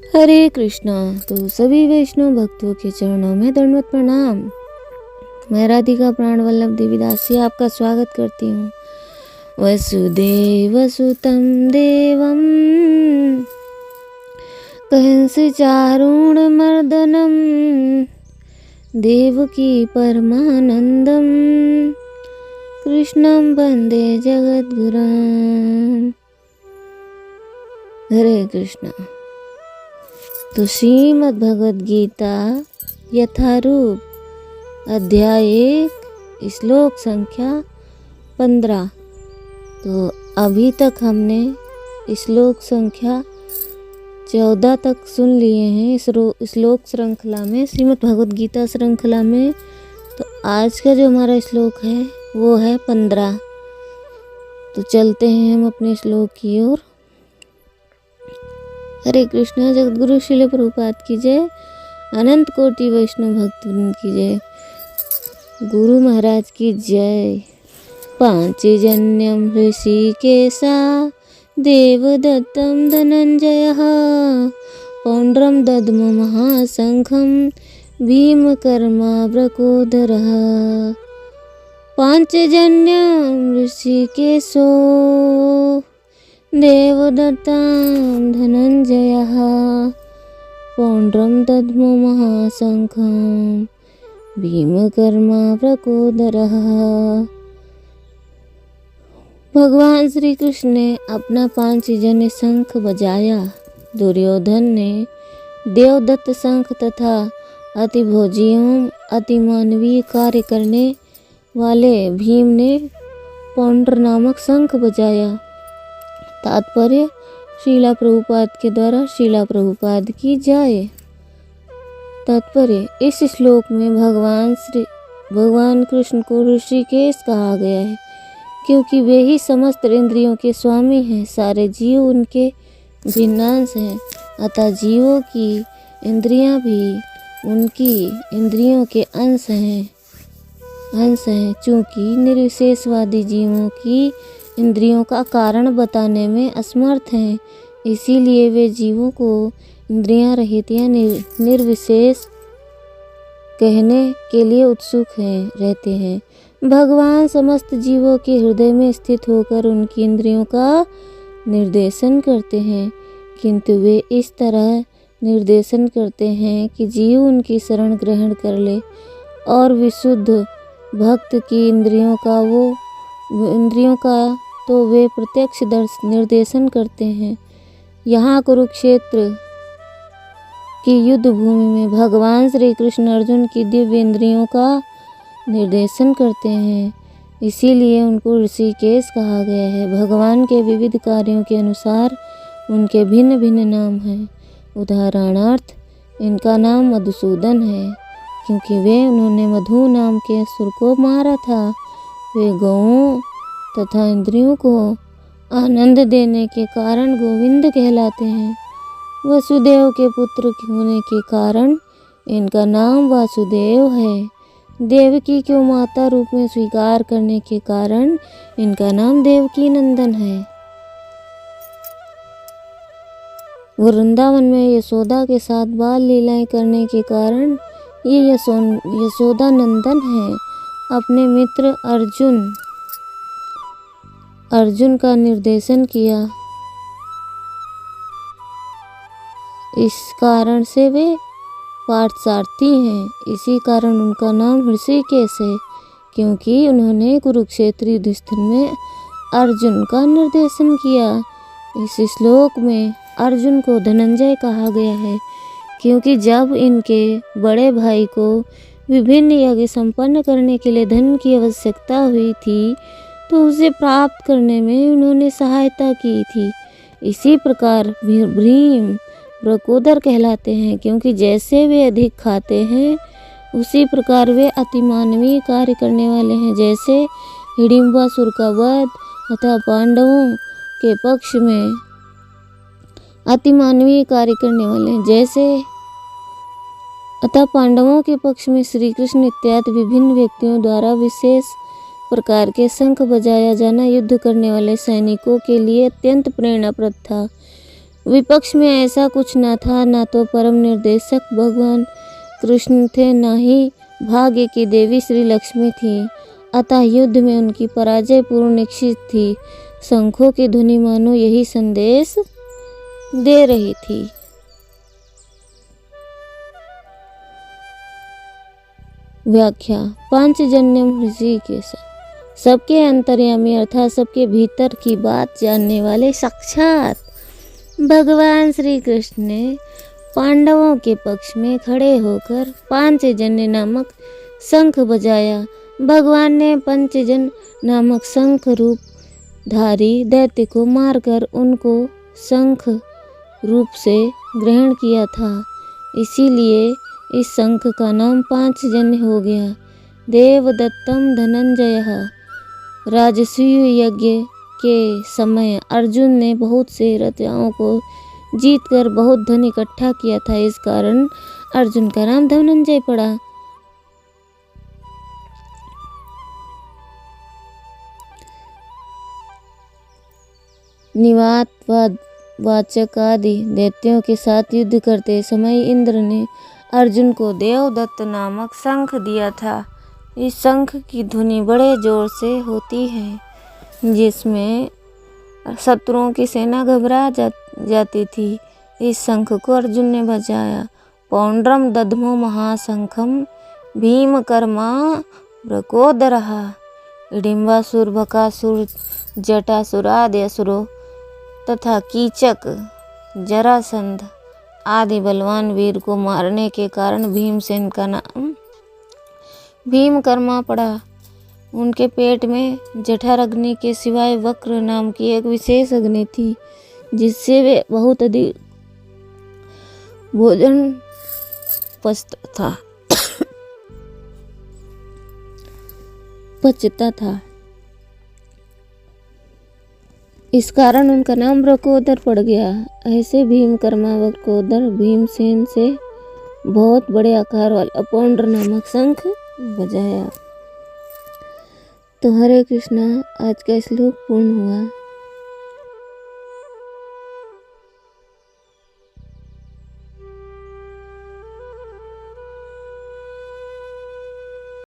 हरे कृष्णा। तो सभी वैष्णव भक्तों के चरणों में दंडवत प्रणाम। मैं राधिका प्राण वल्लभ देवीदासी आपका स्वागत करती हूँ। वसुदेव सुतं देवं कंस चारूण मर्दनम देवकी परमानंदम कृष्णं वंदे जगद्गुरुम। हरे कृष्णा। तो श्रीमद् भगवद गीता यथारूप अध्याय 1 श्लोक संख्या 15। तो अभी तक हमने श्लोक संख्या 14 तक सुन लिए हैं इस श्लोक श्रृंखला में, श्रीमद् भगवद गीता श्रृंखला में। तो आज का जो हमारा श्लोक है वो है 15। तो चलते हैं हम अपने श्लोक की ओर। हरे कृष्णा। जगतगुरु श्रील प्रभुपाद की जय। अनंत कोटि वैष्णव भक्तवृंद की जय। गुरु महाराज की जय। पांचजन्यम ऋषिकेशा देवदत्तं धनंजयः पौंड्रम दद्म महाशंखं भीमकर्मा वृकोदरः। पांचजन्यम ऋषिकेशो देवदत्तं धनंजयः पौंड्रम दद्मो महाशंखं भीमकर्मा वृकोदरः। भगवान श्री कृष्ण ने अपना पांचजन्य शंख बजाया। दुर्योधन ने देवदत्त शंख तथा अतिभोजी एवं अतिमानवीय कार्य करने वाले भीम ने पौंड्र नामक शंख बजाया। तात्पर्य शीला प्रभुपाद के द्वारा शीला प्रभुपाद की जय। तात्पर्य इस श्लोक में भगवान कृष्ण को ऋषिकेश कहा गया है क्योंकि वे ही समस्त इंद्रियों के स्वामी हैं। सारे जीव उनके भिन्नांश हैं, अतः जीवों की इंद्रियां भी उनकी इंद्रियों के अंश हैं। चूँकि निर्विशेषवादी जीवों की इंद्रियों का कारण बताने में असमर्थ हैं, इसीलिए वे जीवों को इंद्रियां रहित या निर्विशेष कहने के लिए उत्सुक रहते हैं। भगवान समस्त जीवों के हृदय में स्थित होकर उनकी इंद्रियों का निर्देशन करते हैं, किंतु वे इस तरह निर्देशन करते हैं कि जीव उनकी शरण ग्रहण कर ले और विशुद्ध भक्त की इंद्रियों का तो वे प्रत्यक्ष निर्देशन करते हैं। यहाँ कुरुक्षेत्र की युद्ध भूमि में भगवान श्री कृष्ण अर्जुन की दिव्य इंद्रियों का निर्देशन करते हैं, इसीलिए उनको ऋषिकेश कहा गया है। भगवान के विविध कार्यों के अनुसार उनके भिन्न भिन्न नाम हैं। उदाहरणार्थ इनका नाम मधुसूदन है क्योंकि उन्होंने मधु नाम के असुर को मारा था। वे गौओं तथा इंद्रियों को आनंद देने के कारण गोविंद कहलाते हैं। वसुदेव के पुत्र होने के कारण इनका नाम वासुदेव है। देवकी को माता रूप में स्वीकार करने के कारण इनका नाम देवकी नंदन है। वृंदावन में यशोदा के साथ बाल लीलाएं करने के कारण ये यशोदा नंदन है। अपने मित्र अर्जुन का निर्देशन किया, इस कारण से वे पार्थसारथी हैं। इसी कारण उनका नाम ऋषिकेश है क्योंकि उन्होंने कुरुक्षेत्र युद्ध में अर्जुन का निर्देशन किया। इस श्लोक में अर्जुन को धनंजय कहा गया है क्योंकि जब इनके बड़े भाई को विभिन्न यज्ञ संपन्न करने के लिए धन की आवश्यकता हुई थी तो उसे प्राप्त करने में उन्होंने सहायता की थी। इसी प्रकार भीम वृकोदर कहलाते हैं क्योंकि जैसे वे अधिक खाते हैं उसी प्रकार वे अतिमानवीय कार्य करने वाले हैं। जैसे हिडिंबासुर का वध तथा पांडवों के पक्ष में अतिमानवीय कार्य करने वाले हैं। अतः पांडवों के पक्ष में श्री कृष्ण इत्यादि विभिन्न व्यक्तियों द्वारा विशेष प्रकार के शंख बजाया जाना युद्ध करने वाले सैनिकों के लिए अत्यंत प्रेरणाप्रद था। विपक्ष में ऐसा कुछ न था, न तो परम निर्देशक भगवान कृष्ण थे, न ही भाग्य की देवी श्री लक्ष्मी थी। अतः युद्ध में उनकी पराजय पूर्ण निश्चित थी। शंखों की ध्वनि मानो यही संदेश दे रही थी। व्याख्या। पांचजन्यम ऋषिकेश, सबके अंतर्यामी अर्थात सबके भीतर की बात जानने वाले साक्षात भगवान श्री कृष्ण ने पांडवों के पक्ष में खड़े होकर पांचजन्य नामक शंख बजाया। भगवान ने पंचजन नामक शंख रूपधारी दैत्य को मारकर उनको शंख रूप से ग्रहण किया था। इसीलिए इस शंख का नाम पांचजन्य हो गया। देवदत्तम धनंजय, राजसूय यज्ञ के समय अर्जुन ने बहुत से राजाओं को जीतकर बहुत धन इकट्ठा किया था। इस कारण अर्जुन का नाम धनंजय पड़ा। निवात वाचक आदि दैत्यों के साथ युद्ध करते समय इंद्र ने अर्जुन को देवदत्त नामक शंख दिया था। इस शंख की ध्वनि बड़े जोर से होती है, जिसमें शत्रुओं की सेना घबरा जाती थी। इस शंख को अर्जुन ने बजाया। पौंड्रम दध्मो महाशंखम भीमकर्मा व्रकोदरः, इडिम्बासुर बकासुर जटासुरादि असुरो तथा कीचक जरासंध आदि बलवान वीर को मारने के कारण भीमसेन का नाम भीमकर्मा पड़ा। उनके पेट में जठर अग्नि के सिवाय वक्र नाम की एक विशेष अग्नि थी, जिससे वे बहुत अधिक भोजन पचता था। इस कारण उनका नाम व्रकोदर पड़ गया। ऐसे भीमकर्मा व्रकोदर भीमसेन से बहुत बड़े आकार वाला पौंड्र नामक शंख बजाया। तो हरे कृष्णा, आज का श्लोक पूर्ण हुआ।